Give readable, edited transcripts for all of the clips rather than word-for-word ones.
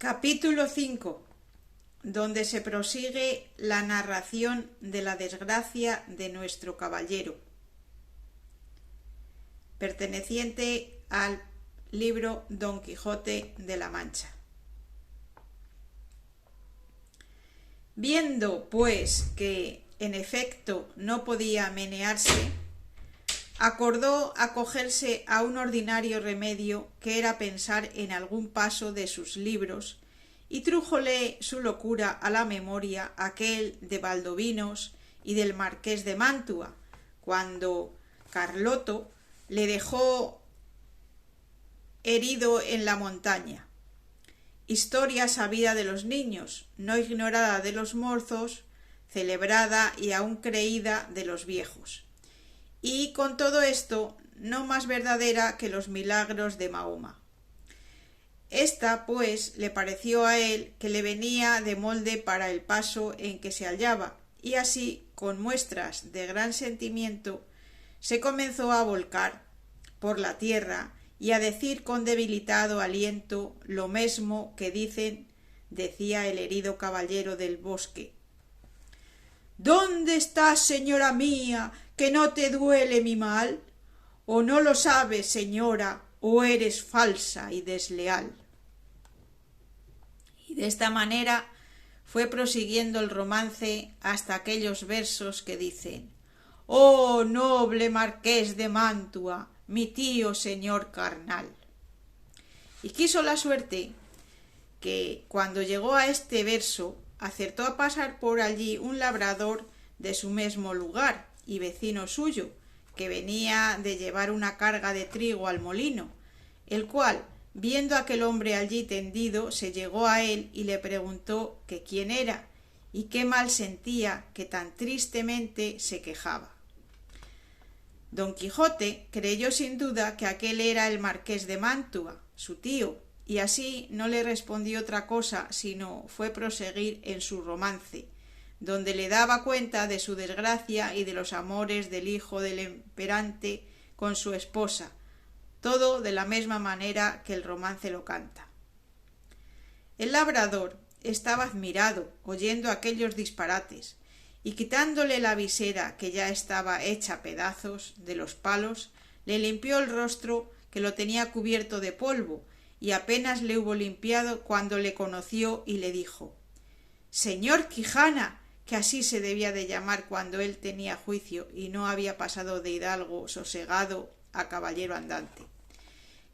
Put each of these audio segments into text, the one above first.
Capítulo 5, donde se prosigue la narración de la desgracia de nuestro caballero, perteneciente al libro Don Quijote de la Mancha. Viendo, pues, que en efecto no podía menearse, acordó acogerse a un ordinario remedio que era pensar en algún paso de sus libros, y trújole su locura a la memoria aquel de Valdovinos y del marqués de Mantua, cuando Carloto le dejó herido en la montaña. Historia sabida de los niños, no ignorada de los mozos, celebrada y aún creída de los viejos. Y con todo esto, no más verdadera que los milagros de Mahoma. Esta, pues, le pareció a él que le venía de molde para el paso en que se hallaba, y así, con muestras de gran sentimiento, se comenzó a volcar por la tierra y a decir con debilitado aliento lo mesmo que decía el herido caballero del bosque. ¿Dónde estás, señora mía, que no te duele mi mal? ¿O no lo sabes, señora, o eres falsa y desleal? Y de esta manera fue prosiguiendo el romance hasta aquellos versos que dicen: «Oh noble marqués de Mantua, mi tío señor carnal». Y quiso la suerte que, cuando llegó a este verso, acertó a pasar por allí un labrador de su mismo lugar y vecino suyo, que venía de llevar una carga de trigo al molino, el cual, viendo a aquel hombre allí tendido, se llegó a él y le preguntó que quién era y qué mal sentía que tan tristemente se quejaba. Don Quijote creyó sin duda que aquel era el marqués de Mantua, su tío, y así no le respondió otra cosa sino fue proseguir en su romance, donde le daba cuenta de su desgracia y de los amores del hijo del emperante con su esposa, todo de la misma manera que el romance lo canta. El labrador estaba admirado oyendo aquellos disparates, y quitándole la visera, que ya estaba hecha pedazos, de los palos, le limpió el rostro, que lo tenía cubierto de polvo, y apenas le hubo limpiado cuando le conoció y le dijo: «Señor Quijana», que así se debía de llamar cuando él tenía juicio y no había pasado de hidalgo sosegado a caballero andante,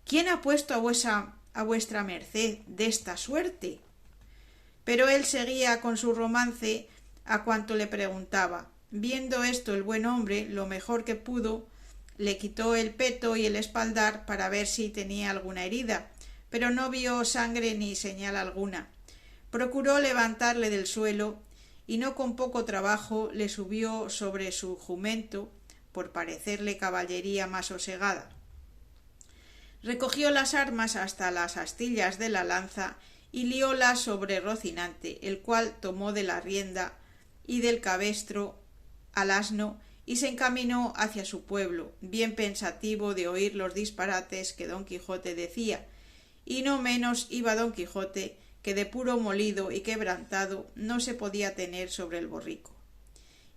«¿quién ha puesto a vuestra merced desta suerte?» Pero él seguía con su romance a cuanto le preguntaba. Viendo esto el buen hombre, lo mejor que pudo, le quitó el peto y el espaldar para ver si tenía alguna herida, pero no vio sangre ni señal alguna. Procuró levantarle del suelo, y no con poco trabajo le subió sobre su jumento, por parecerle caballería más sosegada. Recogió las armas hasta las astillas de la lanza y liólas sobre Rocinante, el cual tomó de la rienda y del cabestro al asno y se encaminó hacia su pueblo, bien pensativo de oír los disparates que Don Quijote decía, y no menos iba Don Quijote, que de puro molido y quebrantado no se podía tener sobre el borrico,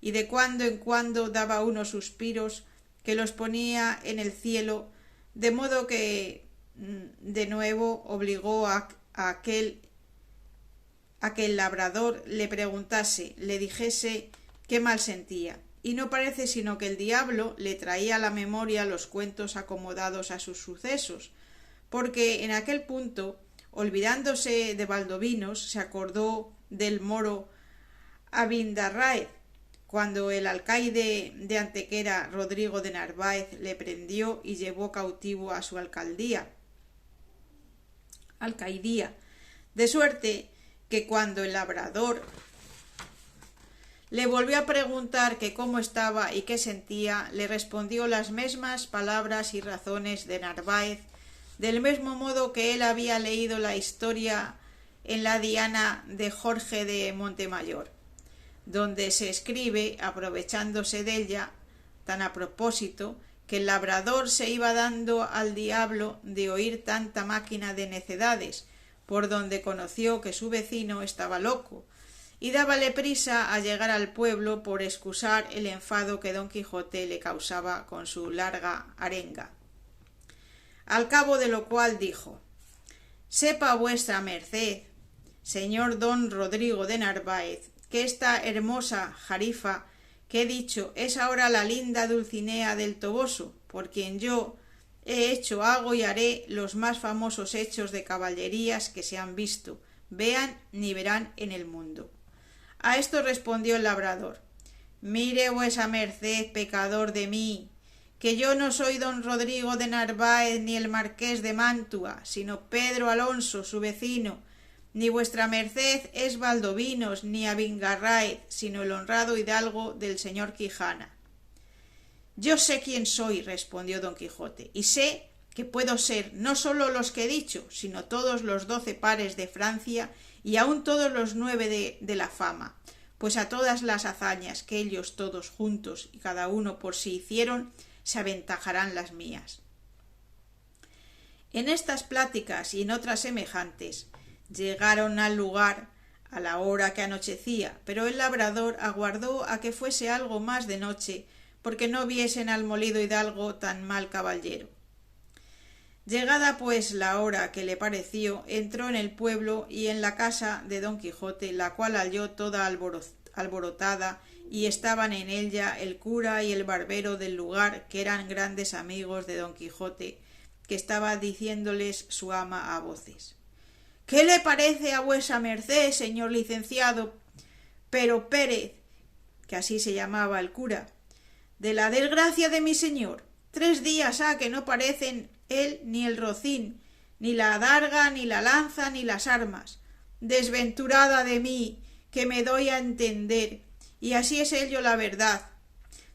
y de cuando en cuando daba unos suspiros que los ponía en el cielo, de modo que de nuevo obligó a que el labrador le preguntase, le dijese qué mal sentía, y no parece sino que el diablo le traía a la memoria los cuentos acomodados a sus sucesos, porque en aquel punto, olvidándose de Valdovinos, se acordó del moro Abindarráez, cuando el alcaide de Antequera, Rodrigo de Narváez, le prendió y llevó cautivo a su alcaidía, de suerte que cuando el labrador le volvió a preguntar que cómo estaba y qué sentía, le respondió las mesmas palabras y razones de Narváez, del mismo modo que él había leído la historia en la Diana de Jorge de Montemayor, donde se escribe, aprovechándose de ella, tan a propósito, que el labrador se iba dando al diablo de oír tanta máquina de necedades, por donde conoció que su vecino estaba loco, y dábale prisa a llegar al pueblo por excusar el enfado que don Quijote le causaba con su larga arenga. Al cabo de lo cual dijo: «Sepa vuestra merced, señor don Rodrigo de Narváez, que esta hermosa jarifa que he dicho es ahora la linda Dulcinea del Toboso, por quien yo he hecho, hago y haré los más famosos hechos de caballerías que se han visto, vean ni verán en el mundo». A esto respondió el labrador: «Mire vuesa merced, pecador de mí, que yo no soy don Rodrigo de Narváez ni el marqués de Mantua, sino Pedro Alonso, su vecino, ni vuestra merced es Valdovinos ni Abingarráez, sino el honrado hidalgo del señor Quijana». «Yo sé quién soy», respondió don Quijote, «y sé que puedo ser no sólo los que he dicho, sino todos los 12 pares de Francia y aun todos los 9 de la fama, pues a todas las hazañas que ellos todos juntos y cada uno por sí hicieron, se aventajarán las mías». En estas pláticas y en otras semejantes llegaron al lugar a la hora que anochecía, pero el labrador aguardó a que fuese algo más de noche, porque no viesen al molido hidalgo tan mal caballero. Llegada pues la hora que le pareció, entró en el pueblo y en la casa de don Quijote, la cual halló toda alborotada, y estaban en ella el cura y el barbero del lugar, que eran grandes amigos de don Quijote, que estaba diciéndoles su ama a voces: «¿Qué le parece a vuesa merced, señor licenciado Pero Pérez», que así se llamaba el cura, «de la desgracia de mi señor? 3 días ha que no parecen él ni el rocín, ni la adarga, ni la lanza, ni las armas. Desventurada de mí, que me doy a entender, y así es ello la verdad.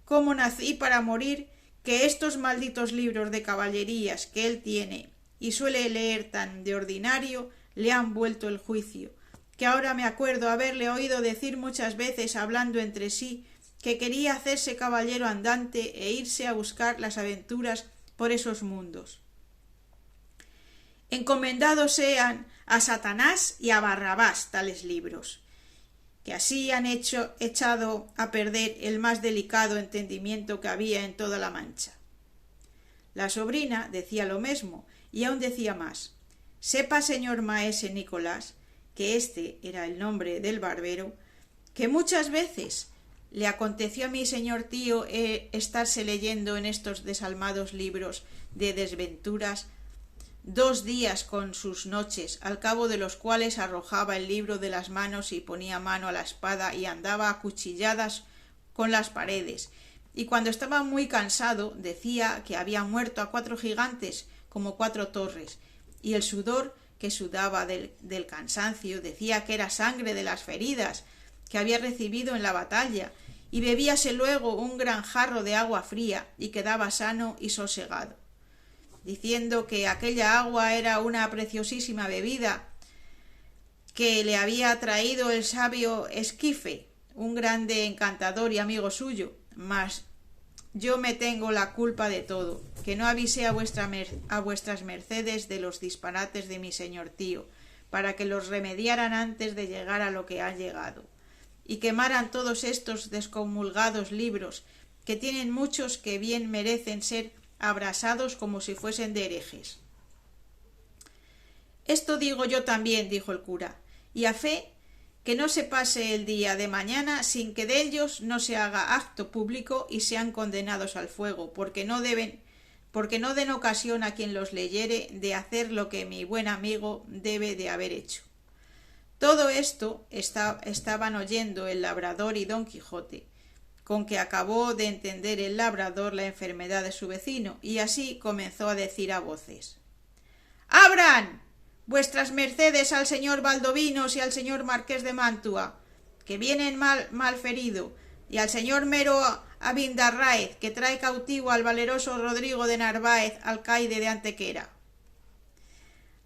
Cómo nací para morir, que estos malditos libros de caballerías que él tiene y suele leer tan de ordinario le han vuelto el juicio, que ahora me acuerdo haberle oído decir muchas veces hablando entre sí que quería hacerse caballero andante e irse a buscar las aventuras por esos mundos. Encomendados sean a Satanás y a Barrabás tales libros, que así han echado a perder el más delicado entendimiento que había en toda la Mancha». La sobrina decía lo mismo, y aun decía más: «Sepa, señor maese Nicolás», que este era el nombre del barbero, «que muchas veces le aconteció a mi señor tío estarse leyendo en estos desalmados libros de desventuras 2 días con sus noches, al cabo de los cuales arrojaba el libro de las manos y ponía mano a la espada y andaba a cuchilladas con las paredes, y cuando estaba muy cansado decía que había muerto a 4 gigantes como 4 torres, y el sudor que sudaba del cansancio decía que era sangre de las feridas que había recibido en la batalla, y bebíase luego un gran jarro de agua fría y quedaba sano y sosegado, diciendo que aquella agua era una preciosísima bebida que le había traído el sabio Esquife, un grande encantador y amigo suyo, mas yo me tengo la culpa de todo, que no avisé a vuestras mercedes de los disparates de mi señor tío, para que los remediaran antes de llegar a lo que han llegado, y quemaran todos estos descomulgados libros, que tienen muchos que bien merecen ser abrasados como si fuesen de herejes». «Esto digo yo también», dijo el cura, «y a fe que no se pase el día de mañana sin que de ellos no se haga acto público y sean condenados al fuego, porque no den ocasión a quien los leyere de hacer lo que mi buen amigo debe de haber hecho». Todo esto estaban oyendo el labrador y don Quijote, con que acabó de entender el labrador la enfermedad de su vecino, y así comenzó a decir a voces: «¡Abran vuestras mercedes al señor Valdovinos y al señor marqués de Mantua, que vienen mal ferido, y al señor mero Abindarráez, que trae cautivo al valeroso Rodrigo de Narváez, alcaide de Antequera».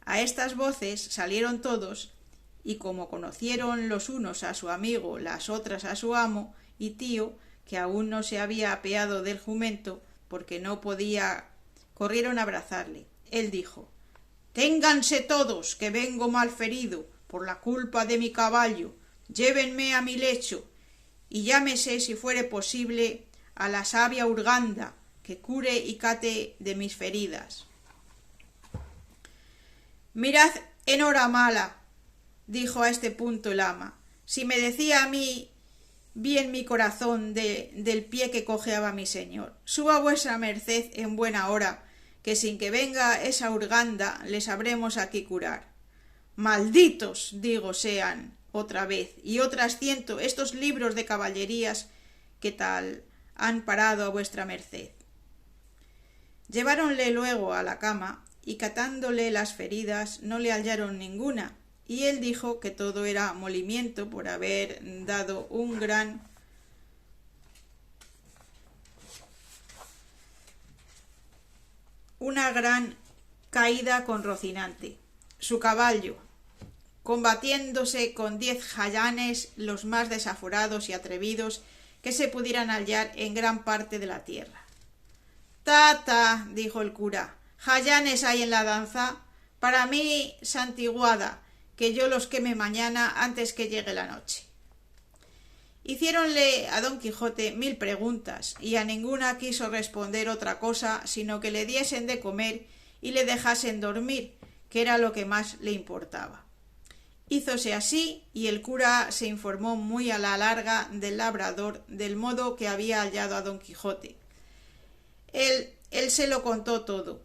A estas voces salieron todos, y como conocieron los unos a su amigo, las otras a su amo y tío, que aún no se había apeado del jumento porque no podía, corrieron a abrazarle. Él dijo: Ténganse todos, que vengo malferido por la culpa de mi caballo. Llévenme a mi lecho, y llámese, si fuere posible, a la sabia Urganda, que cure y cate de mis feridas. Mirad en hora mala, dijo a este punto el ama, si me decía a mí bien mi corazón del pie que cojeaba mi señor. Suba vuestra merced en buena hora, que sin que venga esa Urganda le sabremos aquí curar. Malditos, digo, sean otra vez, y otras 100 estos libros de caballerías que tal han parado a vuestra merced. Lleváronle luego a la cama, y catándole las feridas no le hallaron ninguna, y él dijo que todo era molimiento por haber dado una gran caída con Rocinante, su caballo, combatiéndose con 10 jayanes, los más desaforados y atrevidos que se pudieran hallar en gran parte de la tierra. Ta, dijo el cura, jayanes hay en la danza, para mí santiguada, que yo los queme mañana antes que llegue la noche. Hiciéronle a don Quijote 1000 preguntas, y a ninguna quiso responder otra cosa sino que le diesen de comer y le dejasen dormir, que era lo que más le importaba. Hízose así, y el cura se informó muy a la larga del labrador del modo que había hallado a don Quijote. Él se lo contó todo,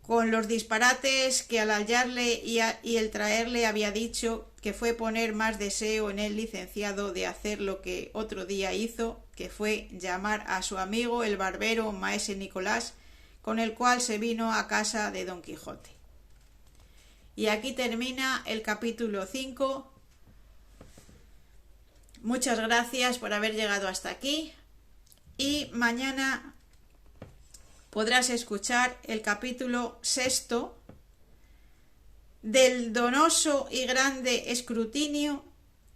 con los disparates que al hallarle y el traerle había dicho, que fue poner más deseo en el licenciado de hacer lo que otro día hizo, que fue llamar a su amigo el barbero maese Nicolás, con el cual se vino a casa de don Quijote. Y aquí termina el capítulo 5. Muchas gracias por haber llegado hasta aquí, y mañana podrás escuchar el capítulo 6 del donoso y grande escrutinio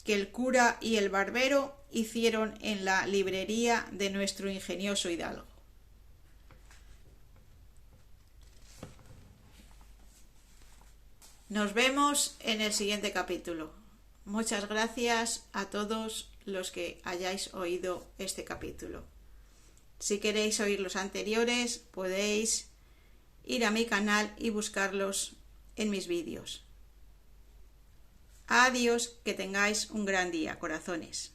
que el cura y el barbero hicieron en la librería de nuestro ingenioso hidalgo. Nos vemos en el siguiente capítulo. Muchas gracias a todos los que hayáis oído este capítulo. Si queréis oír los anteriores, podéis ir a mi canal y buscarlos en mis vídeos. Adiós, que tengáis un gran día, corazones.